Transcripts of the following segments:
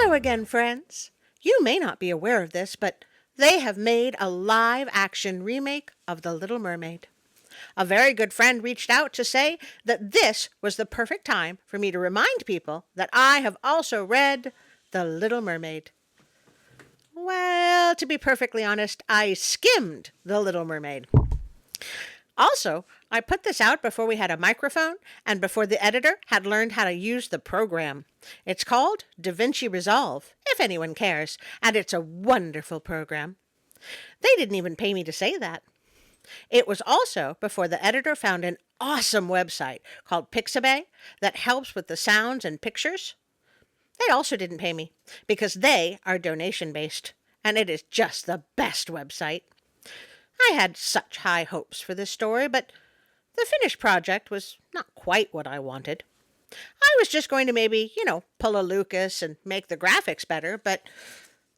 Hello again, friends. You may not be aware of this, but they have made a live-action remake of The Little Mermaid. A very good friend reached out to say that this was the perfect time for me to remind people that I have also read The Little Mermaid. Well, to be perfectly honest, I skimmed The Little Mermaid. Also, I put this out before we had a microphone and before the editor had learned how to use the program. It's called DaVinci Resolve, if anyone cares, and it's a wonderful program. They didn't even pay me to say that. It was also before the editor found an awesome website called Pixabay that helps with the sounds and pictures. They also didn't pay me because they are donation-based, and it is just the best website. I had such high hopes for this story, but the finished project was not quite what I wanted. I was just going to maybe, pull a Lucas and make the graphics better, but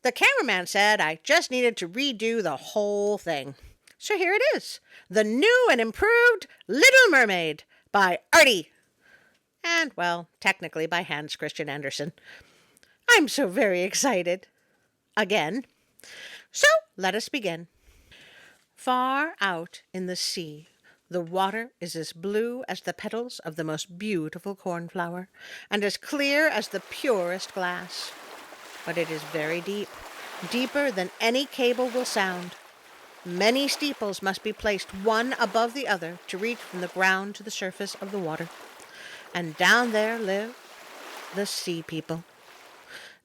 the cameraman said I just needed to redo the whole thing. So here it is, the new and improved Little Mermaid by Artie. And, well, technically by Hans Christian Andersen. I'm so very excited. Again. So let us begin. Far out in the sea, the water is as blue as the petals of the most beautiful cornflower, and as clear as the purest glass. But it is very deep, deeper than any cable will sound. Many steeples must be placed one above the other to reach from the ground to the surface of the water. And down there live the sea people.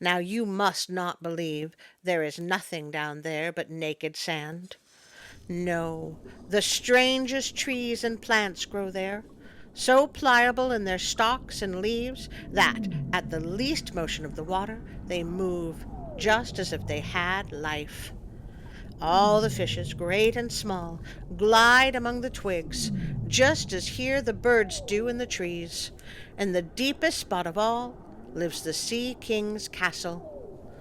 Now you must not believe there is nothing down there but naked sand. No, the strangest trees and plants grow there, so pliable in their stalks and leaves that, at the least motion of the water, they move just as if they had life. All the fishes, great and small, glide among the twigs, just as here the birds do in the trees. In the deepest spot of all lives the Sea King's castle.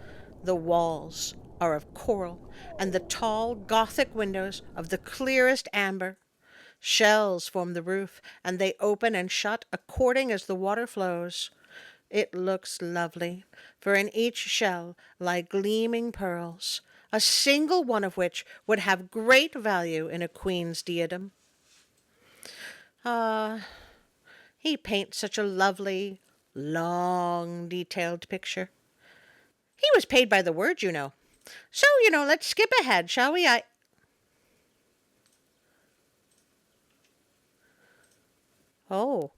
The walls are of coral, and the tall Gothic windows of the clearest amber. Shells form the roof, and they open and shut according as the water flows. It looks lovely, for in each shell lie gleaming pearls, a single one of which would have great value in a queen's diadem. He paints such a lovely, long, detailed picture. He was paid by the word, So, let's skip ahead, shall we? Oh.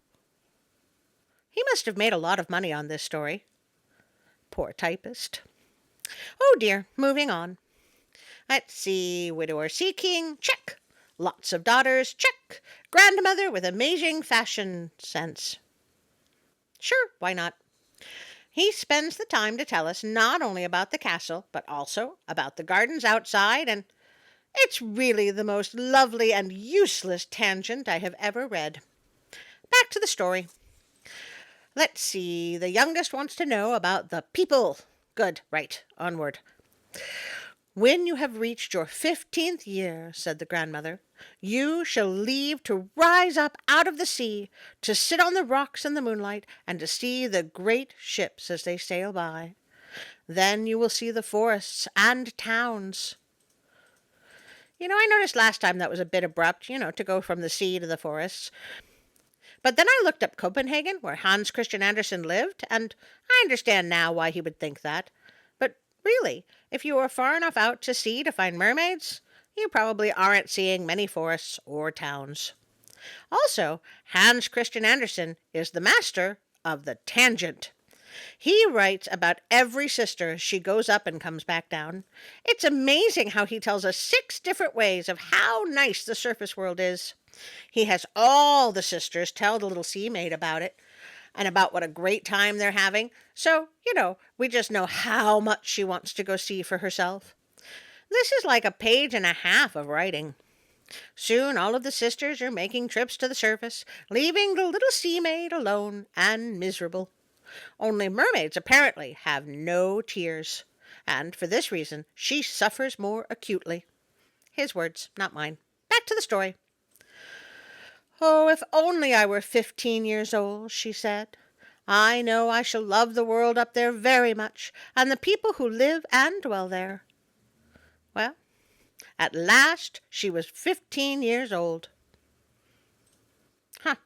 He must have made a lot of money on this story. Poor typist. Oh dear, moving on. Let's see, widower sea king, check. Lots of daughters, check. Grandmother with amazing fashion sense. Sure, why not? He spends the time to tell us not only about the castle, but also about the gardens outside, and it's really the most lovely and useless tangent I have ever read. Back to the story. Let's see, the youngest wants to know about the people. Good, right, onward. When you have reached your 15th year, said the grandmother, you shall leave to rise up out of the sea, to sit on the rocks in the moonlight, and to see the great ships as they sail by. Then you will see the forests and towns. I noticed last time that was a bit abrupt, to go from the sea to the forests. But then I looked up Copenhagen, where Hans Christian Andersen lived, and I understand now why he would think that. But really, if you are far enough out to sea to find mermaids, you probably aren't seeing many forests or towns. Also, Hans Christian Andersen is the master of the tangent. He writes about every sister as she goes up and comes back down. It's amazing how he tells us 6 different ways of how nice the surface world is. He has all the sisters tell the little sea maid about it, and about what a great time they're having. So, we just know how much she wants to go see for herself. This is like a page and a half of writing. Soon all of the sisters are making trips to the surface, leaving the little sea maid alone and miserable. Only mermaids apparently have no tears, and for this reason she suffers more acutely. His words, not mine. Back to the story. Oh, if only I were 15 years old, she said. I know I shall love the world up there very much, and the people who live and dwell there. Well, at last she was 15 years old. Huh.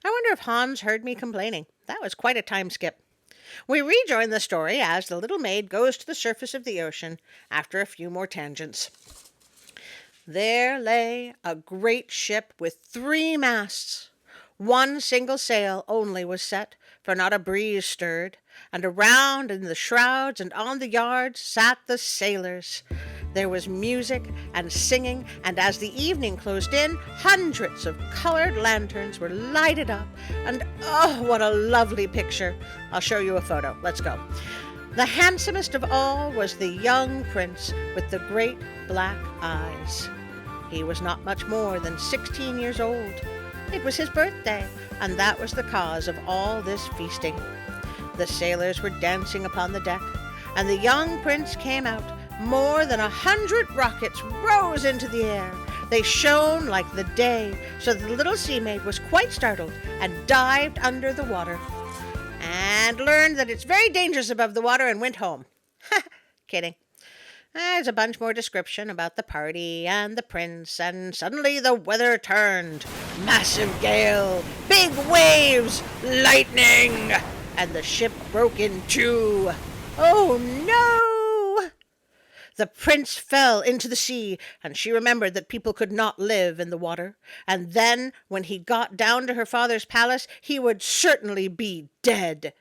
I wonder if Hans heard me complaining. That was quite a time skip. We rejoin the story as the little maid goes to the surface of the ocean after a few more tangents. There lay a great ship with 3 masts. One single sail only was set, for not a breeze stirred, and around in the shrouds and on the yards sat the sailors. There was music and singing, and as the evening closed in, hundreds of colored lanterns were lighted up, and oh, what a lovely picture! I'll show you a photo. Let's go. The handsomest of all was the young prince with the great black eyes. He was not much more than 16 years old. It was his birthday, and that was the cause of all this feasting. The sailors were dancing upon the deck, and the young prince came out. More than 100 rockets rose into the air. They shone like the day, so the little sea maid was quite startled and dived under the water and learned that it's very dangerous above the water and went home. Kidding. There's a bunch more description about the party and the prince, and suddenly the weather turned. Massive gale, big waves, lightning, and the ship broke in two. Oh no! The prince fell into the sea, and she remembered that people could not live in the water. And then, when he got down to her father's palace, he would certainly be dead.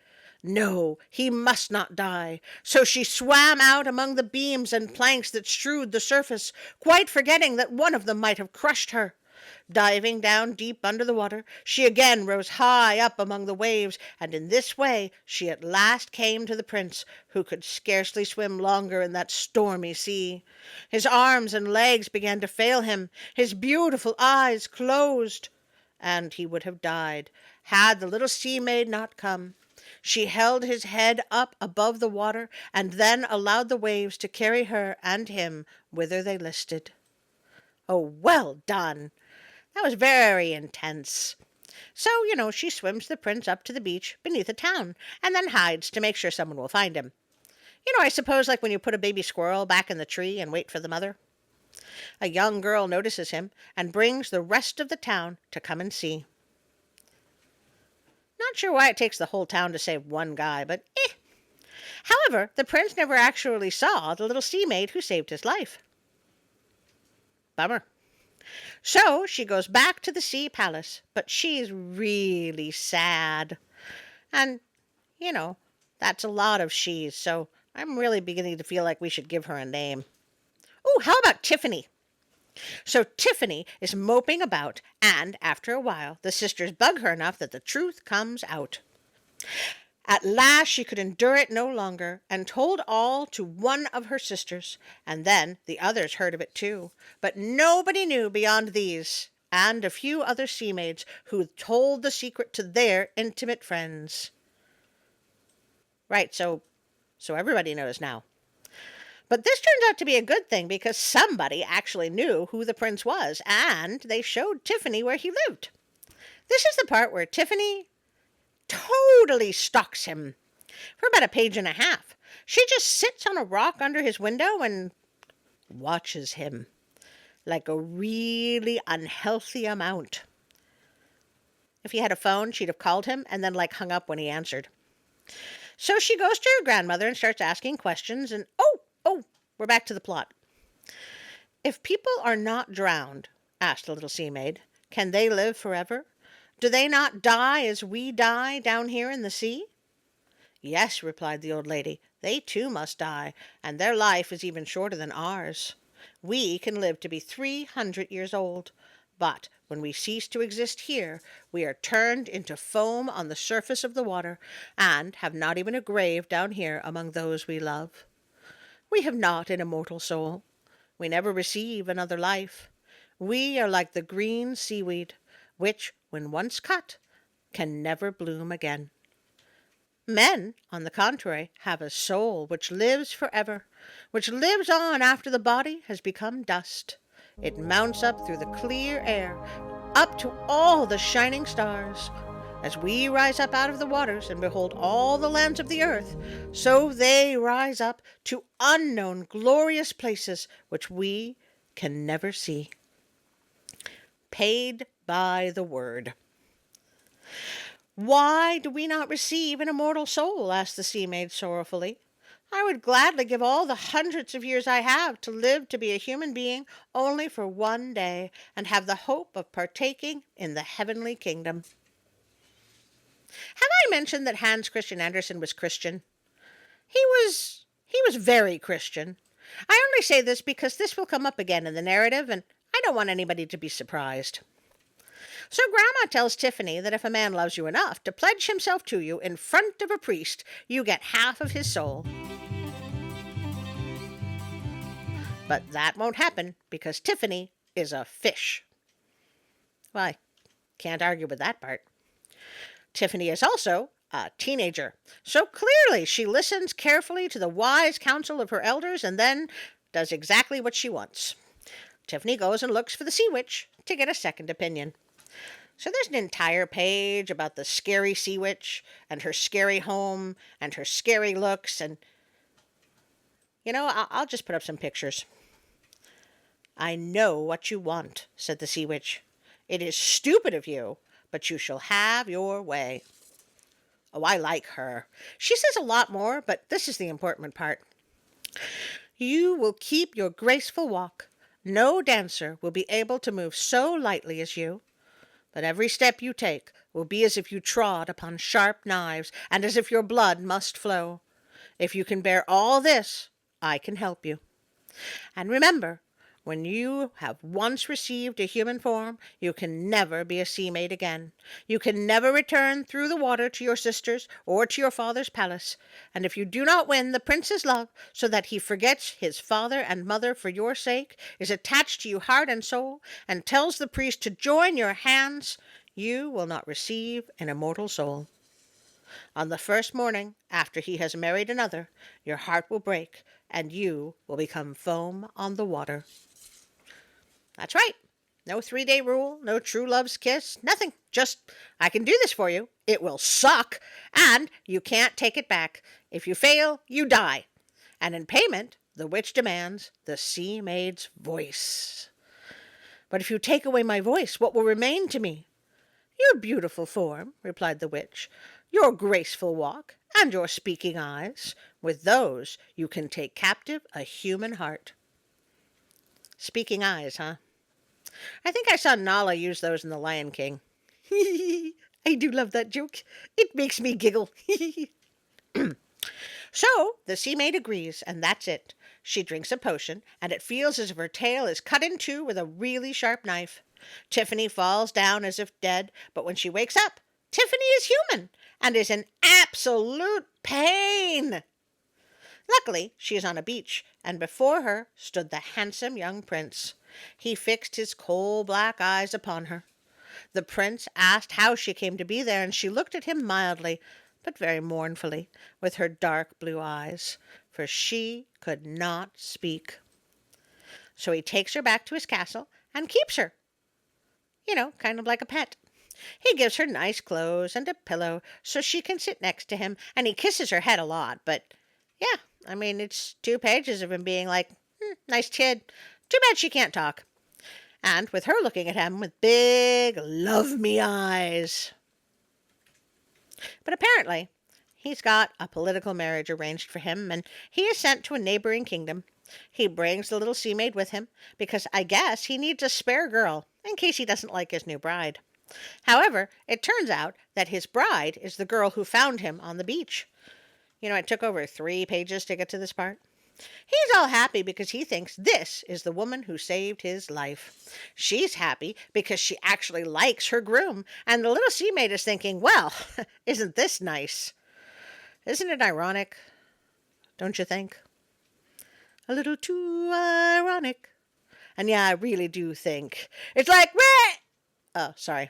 No, he must not die. So she swam out among the beams and planks that strewed the surface, quite forgetting that one of them might have crushed her. Diving down deep under the water, she again rose high up among the waves, and in this way she at last came to the prince, who could scarcely swim longer in that stormy sea. His arms and legs began to fail him, his beautiful eyes closed, and he would have died had the little sea maid not come. She held his head up above the water, and then allowed the waves to carry her and him whither they listed. Oh, well done! That was very intense. So, she swims the prince up to the beach beneath a town, and then hides to make sure someone will find him. I suppose like when you put a baby squirrel back in the tree and wait for the mother. A young girl notices him and brings the rest of the town to come and see. Not sure why it takes the whole town to save one guy, but However, the prince never actually saw the little sea maid who saved his life. Bummer. So she goes back to the sea palace, but she's really sad. And, that's a lot of she's, so I'm really beginning to feel like we should give her a name. Oh, how about Tiffany? So Tiffany is moping about, and after a while, the sisters bug her enough that the truth comes out. At last she could endure it no longer, and told all to one of her sisters, and then the others heard of it too. But nobody knew beyond these, and a few other sea maids who told the secret to their intimate friends. Right, so everybody knows now. But this turns out to be a good thing, because somebody actually knew who the prince was, and they showed Tiffany where he lived. This is the part where Tiffany totally stalks him for about a page and a half. She just sits on a rock under his window and watches him like a really unhealthy amount. If he had a phone, she'd have called him and then hung up when he answered. So she goes to her grandmother and starts asking questions, and we're back to the plot. If people are not drowned, asked the little sea maid, can they live forever? Do they not die as we die down here in the sea? Yes, replied the old lady, they too must die, and their life is even shorter than ours. We can live to be 300 years old, but when we cease to exist here, we are turned into foam on the surface of the water, and have not even a grave down here among those we love. We have not an immortal soul. We never receive another life. We are like the green seaweed, which, when once cut, can never bloom again. Men, on the contrary, have a soul which lives forever, which lives on after the body has become dust. It mounts up through the clear air, up to all the shining stars. As we rise up out of the waters and behold all the lands of the earth, so they rise up to unknown glorious places which we can never see. Paid by the word. Why do we not receive an immortal soul? Asked the sea maid sorrowfully. I would gladly give all the hundreds of years I have to live to be a human being only for one day, and have the hope of partaking in the heavenly kingdom. Have I mentioned that Hans Christian Andersen was Christian? He was very Christian. I only say this because this will come up again in the narrative, and I don't want anybody to be surprised. So Grandma tells Tiffany that if a man loves you enough to pledge himself to you in front of a priest, you get half of his soul. But that won't happen because Tiffany is a fish. Well, I can't argue with that part. Tiffany is also a teenager, so clearly she listens carefully to the wise counsel of her elders and then does exactly what she wants. Tiffany goes and looks for the sea witch to get a second opinion. So there's an entire page about the scary sea witch and her scary home and her scary looks. And, I'll just put up some pictures. I know what you want, said the sea witch. It is stupid of you, but you shall have your way. Oh, I like her. She says a lot more, but this is the important part. You will keep your graceful walk. No dancer will be able to move so lightly as you. But every step you take will be as if you trod upon sharp knives, and as if your blood must flow. If you can bear all this, I can help you. And remember, when you have once received a human form, you can never be a sea maid again. You can never return through the water to your sisters or to your father's palace. And if you do not win the prince's love, so that he forgets his father and mother for your sake, is attached to you heart and soul, and tells the priest to join your hands, you will not receive an immortal soul. On the first morning after he has married another, your heart will break, and you will become foam on the water. That's right. No 3-day rule, no true love's kiss, nothing. Just, I can do this for you. It will suck, and you can't take it back. If you fail, you die. And in payment, the witch demands the sea maid's voice. But if you take away my voice, what will remain to me? Your beautiful form, replied the witch, your graceful walk, and your speaking eyes. With those, you can take captive a human heart. Speaking eyes, huh? I think I saw Nala use those in The Lion King. I do love that joke. It makes me giggle. So the sea maid agrees, and that's it. She drinks a potion, and it feels as if her tail is cut in two with a really sharp knife. Tiffany falls down as if dead, but when she wakes up, Tiffany is human and is in absolute pain. Luckily, she is on a beach, and before her stood the handsome young prince. He fixed his coal-black eyes upon her. The prince asked how she came to be there, and she looked at him mildly, but very mournfully, with her dark blue eyes, for she could not speak. So he takes her back to his castle and keeps her. Kind of like a pet. He gives her nice clothes and a pillow so she can sit next to him, and he kisses her head a lot, but yeah, it's 2 pages of him being like, nice kid. Too bad she can't talk. And with her looking at him with big, love-me eyes. But apparently, he's got a political marriage arranged for him, and he is sent to a neighboring kingdom. He brings the little sea maid with him, because I guess he needs a spare girl, in case he doesn't like his new bride. However, it turns out that his bride is the girl who found him on the beach. It took over 3 pages to get to this part. He's all happy because he thinks this is the woman who saved his life. She's happy because she actually likes her groom, and the little sea maid is thinking, well, isn't this nice? Isn't it ironic? Don't you think? A little too ironic. And yeah, I really do think. It's like, oh, sorry.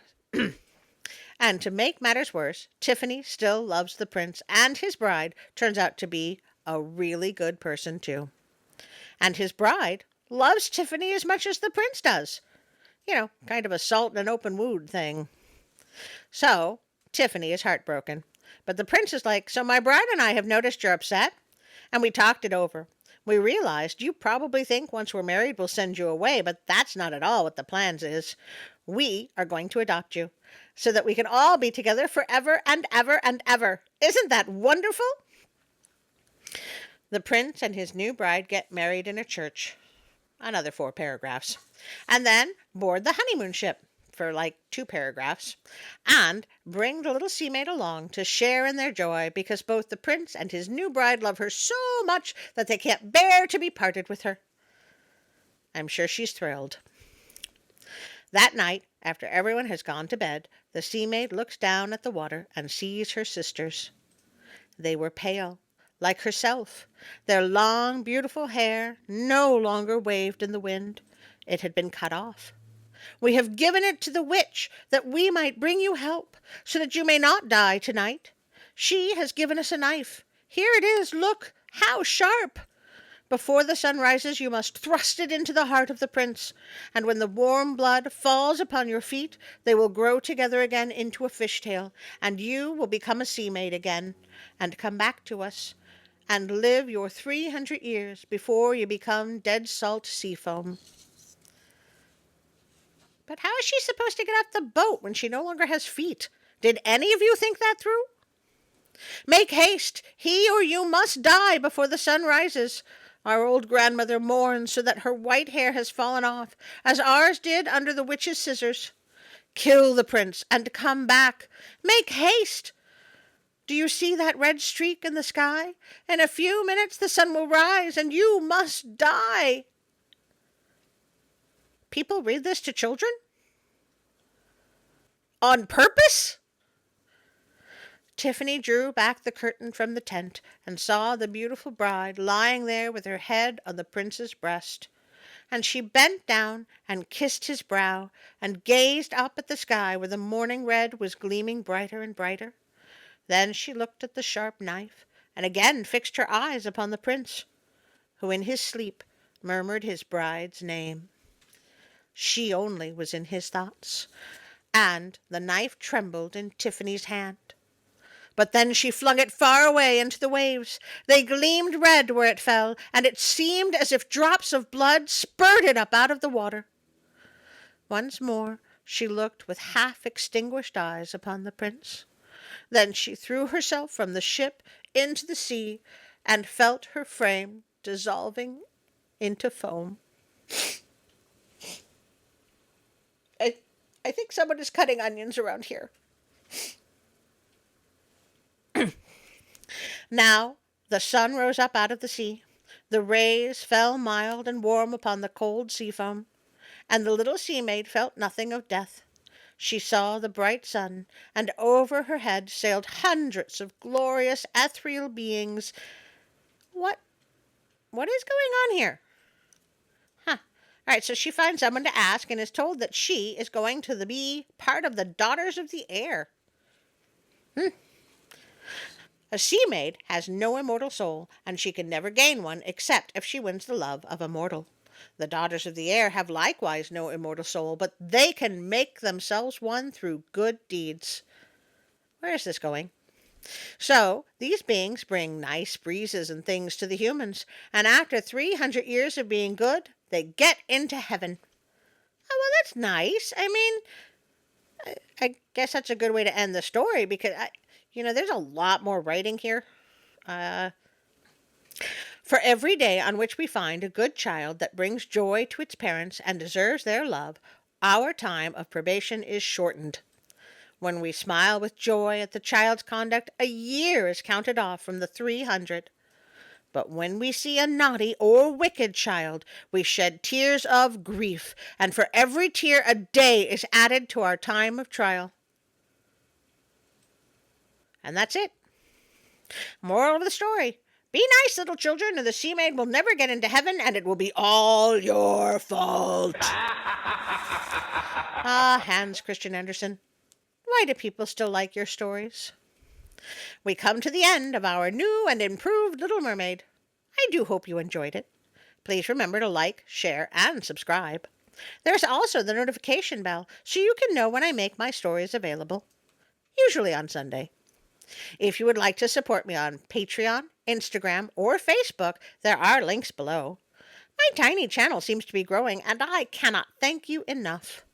And to make matters worse, Tiffany still loves the prince, and his bride turns out to be a really good person, too. And his bride loves Tiffany as much as the prince does. Kind of a salt and an open wound thing. So, Tiffany is heartbroken. But the prince is like, "So my bride and I have noticed you're upset, and we talked it over. We realized you probably think once we're married we'll send you away, but that's not at all what the plans is. We are going to adopt you so that we can all be together forever and ever and ever. Isn't that wonderful?" The prince and his new bride get married in a church. Another 4 paragraphs. And then board the honeymoon ship for like 2 paragraphs, and bring the little sea maid along to share in their joy because both the prince and his new bride love her so much that they can't bear to be parted with her. I'm sure she's thrilled. That night, after everyone has gone to bed, the sea maid looks down at the water and sees her sisters. They were pale, like herself. Their long, beautiful hair no longer waved in the wind. It had been cut off. "We have given it to the witch that we might bring you help, so that you may not die tonight. She has given us a knife. Here it is, look, how sharp! Before the sun rises you must thrust it into the heart of the prince, and when the warm blood falls upon your feet they will grow together again into a fishtail, and you will become a sea maid again, and come back to us, and live your 300 years before you become dead salt sea foam." But how is she supposed to get off the boat when she no longer has feet? Did any of you think that through? "Make haste! He or you must die before the sun rises. Our old grandmother mourns so that her white hair has fallen off, as ours did under the witch's scissors. Kill the prince and come back. Make haste! Do you see that red streak in the sky? In a few minutes the sun will rise, and you must die." People read this to children? On purpose? Tiffany drew back the curtain from the tent and saw the beautiful bride lying there with her head on the prince's breast. And she bent down and kissed his brow and gazed up at the sky where the morning red was gleaming brighter and brighter. Then she looked at the sharp knife and again fixed her eyes upon the prince, who in his sleep murmured his bride's name. She only was in his thoughts, and the knife trembled in Tiffany's hand. But then she flung it far away into the waves. They gleamed red where it fell, and it seemed as if drops of blood spurted up out of the water. Once more she looked with half-extinguished eyes upon the prince. Then she threw herself from the ship into the sea and felt her frame dissolving into foam. I think someone is cutting onions around here. Now the sun rose up out of the sea. The rays fell mild and warm upon the cold sea foam, and the little sea maid felt nothing of death. She saw the bright sun, and over her head sailed hundreds of glorious ethereal beings. What is going on here? All right, so she finds someone to ask and is told that she is going to be part of the Daughters of the Air. A sea maid has no immortal soul, and she can never gain one except if she wins the love of a mortal. The Daughters of the Air have likewise no immortal soul, but they can make themselves one through good deeds. Where is this going? So, these beings bring nice breezes and things to the humans, and after 300 years of being good, they get into heaven. Oh, well, that's nice. I mean, I guess that's a good way to end the story because, there's a lot more writing here. For every day on which we find a good child that brings joy to its parents and deserves their love, our time of probation is shortened. When we smile with joy at the child's conduct, a year is counted off from the 300. But when we see a naughty or wicked child, we shed tears of grief, and for every tear a day is added to our time of trial. And that's it. Moral of the story. Be nice, little children, or the sea maid will never get into heaven, and it will be all your fault. Ah, Hans Christian Andersen, why do people still like your stories? We come to the end of our new and improved Little Mermaid. I do hope you enjoyed it. Please remember to like, share, and subscribe. There's also the notification bell, so you can know when I make my stories available. usually on Sunday. If you would like to support me on Patreon, Instagram, or Facebook, there are links below. My tiny channel seems to be growing, and I cannot thank you enough.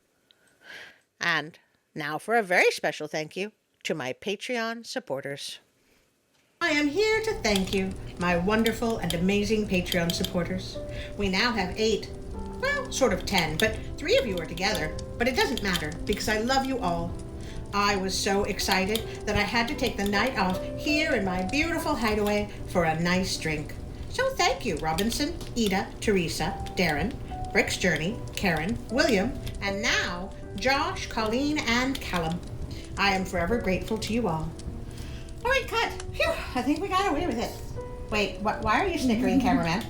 And now for a very special thank you to my Patreon supporters. I am here to thank you, my wonderful and amazing Patreon supporters. We now have 8, well, sort of 10, but 3 of you are together. But it doesn't matter, because I love you all. I was so excited that I had to take the night off here in my beautiful hideaway for a nice drink. So thank you, Robinson, Ida, Teresa, Darren, Brick's Journey, Karen, William, and now Josh, Colleen, and Callum. I am forever grateful to you all. All right, cut. Phew, I think we got away with it. Wait, why are you snickering, cameraman?